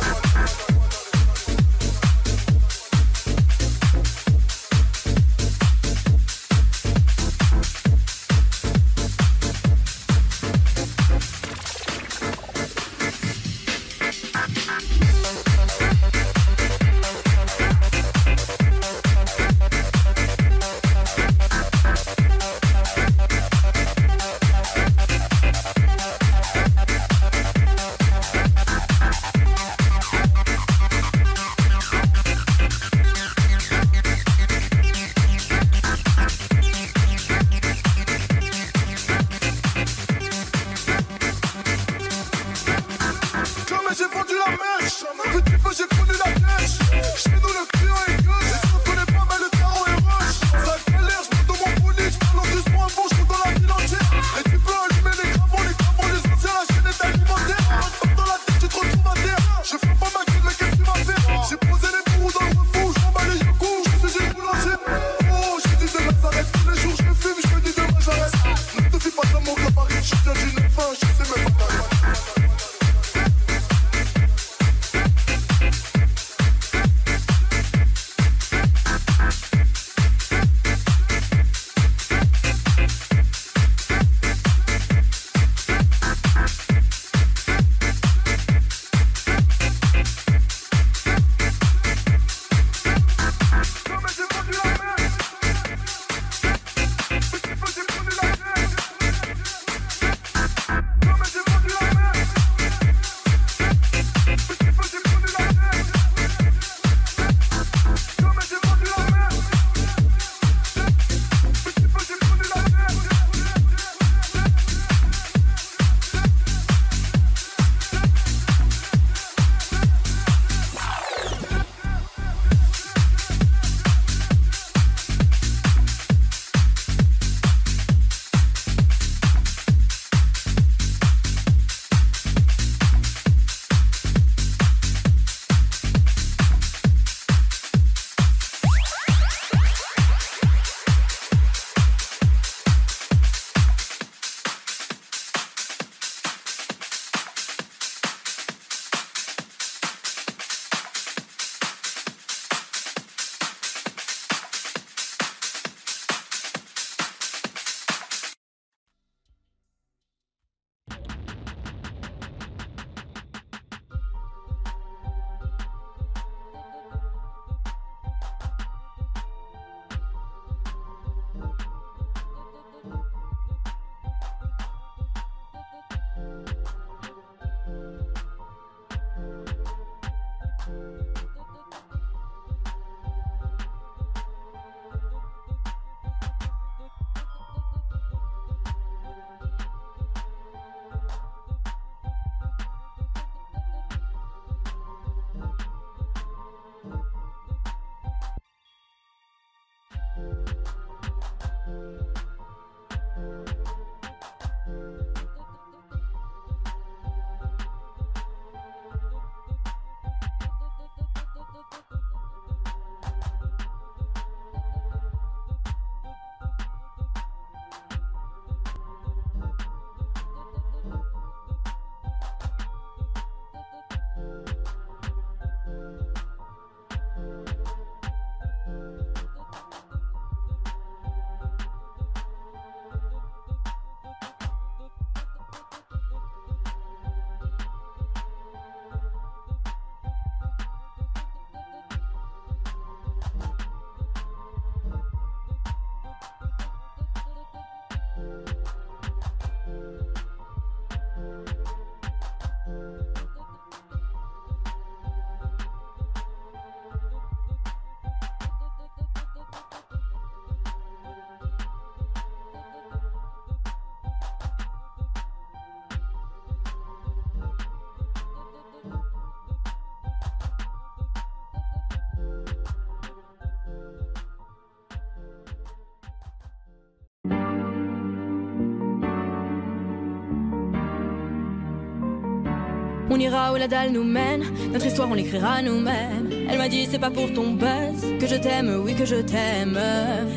On ira où la dalle nous mène, notre histoire on l'écrira nous-mêmes. Elle m'a dit c'est pas pour ton buzz que je t'aime, oui que je t'aime.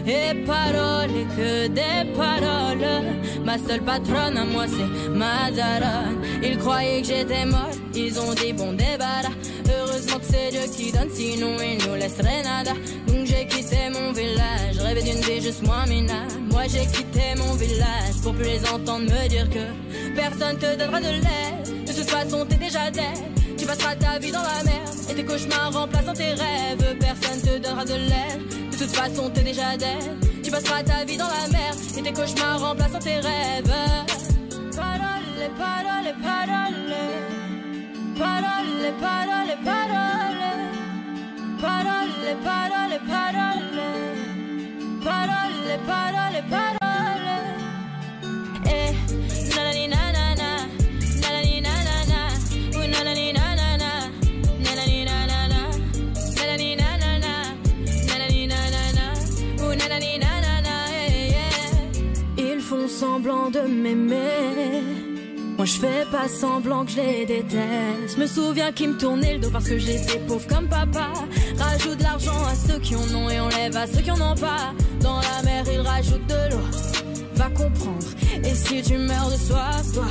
Et paroles et que des paroles. Ma seule patronne à moi c'est ma daronne. Ils croyaient que j'étais morte, ils ont dit bon débarras. Heureusement que c'est Dieu qui donne, sinon il nous laisserait nada. Donc j'ai quitté mon village, rêvé d'une vie juste moins minable. Moi j'ai quitté mon village pour plus les entendre me dire que personne te donnera de l'aide. De toute façon t'es déjà dead. Tu passeras ta vie dans la merde et tes cauchemars remplaçant tes rêves. Personne te donnera de l'aide. De toute façon t'es déjà dead. Tu passeras ta vie dans la merde et tes cauchemars remplaçant tes rêves. Parole, parole, parole. Parole, parole, parole. Parole, parole, parole. Parole, parole, parole. Eh, nanani nanana, nanani nanana, ou nanani nanana, nanani nanana, nanani nanana, nanani nanana, ou nanani nanana, Ils font semblant de m'aimer. Moi je fais pas semblant que je les déteste. Je me souviens qu'ils me tournaient le dos parce que j'étais pauvre comme papa. Rajoute de l'argent à ceux qui en ont et enlève à ceux qui en ont pas. Dans la mer ils rajoutent de l'eau, va comprendre. Et si tu meurs de soif, toi,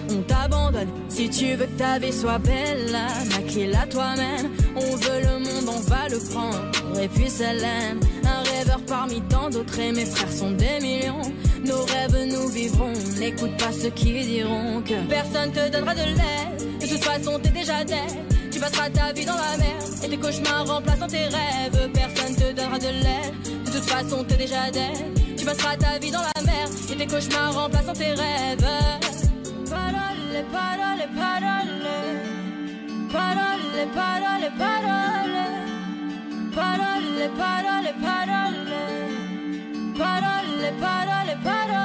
on t'abandonne. Si tu veux que ta vie soit belle, maquille-la toi-même. On veut le monde, on va le prendre. Et puis c'est l'aime. Un rêveur parmi tant d'autres et mes frères sont des millions. Nos rêves nous vivrons, n'écoute pas ceux qui diront que personne te donnera de l'aide. De toute façon t'es déjà dead. Tu passeras ta vie dans la merde et tes cauchemars remplaçant tes rêves. Personne te donnera de l'aide. De toute façon t'es déjà dead. Tu passeras ta vie dans la merde et tes cauchemars remplaçant tes rêves. Parole, parole, parole. Parole, parole, parole. Parole, parole, parole. Parole, parole, parole.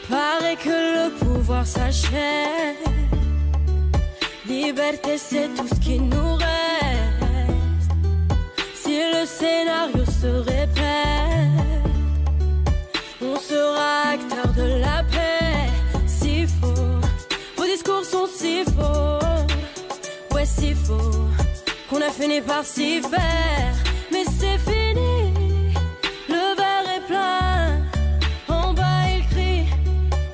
Paraît que le pouvoir s'achète. Liberté c'est tout ce qui nous reste. Si le scénario se répète, on sera acteur de la paix. Si faux, vos discours sont si faux. Ouais si faux, qu'on a fini par s'y faire. Mais c'est fini, le verre est plein. En bas ils crient,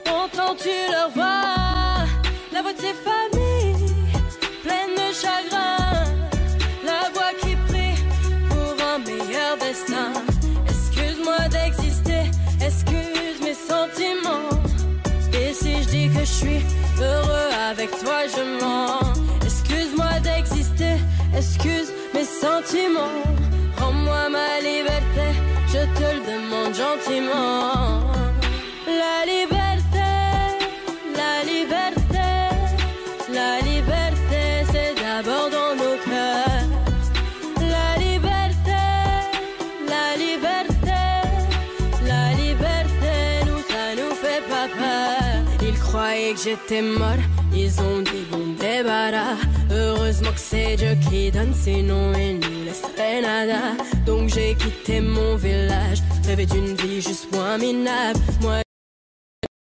entends-tu leur voix? La voix de ces familles, pleine de chagrin. La voix qui prie pour un meilleur destin. Excuse-moi d'exister, excuse mes sentiments. Et si je dis que je suis heureux avec toi, je mens. Excuse-moi d'exister, excuse mes sentiments. Rends-moi ma liberté, je te le demande gentiment. La liberté, la liberté, la liberté, c'est d'abord dans nos cœurs. La liberté, la liberté, la liberté, nous ça nous fait pas peur. Ils croyaient que j'étais mort, ils ont dit bon débarras. Heureusement que c'est Dieu qui donne, sinon il nous laisserait nada. Donc j'ai quitté mon village, rêvé d'une vie juste moins minable. Moi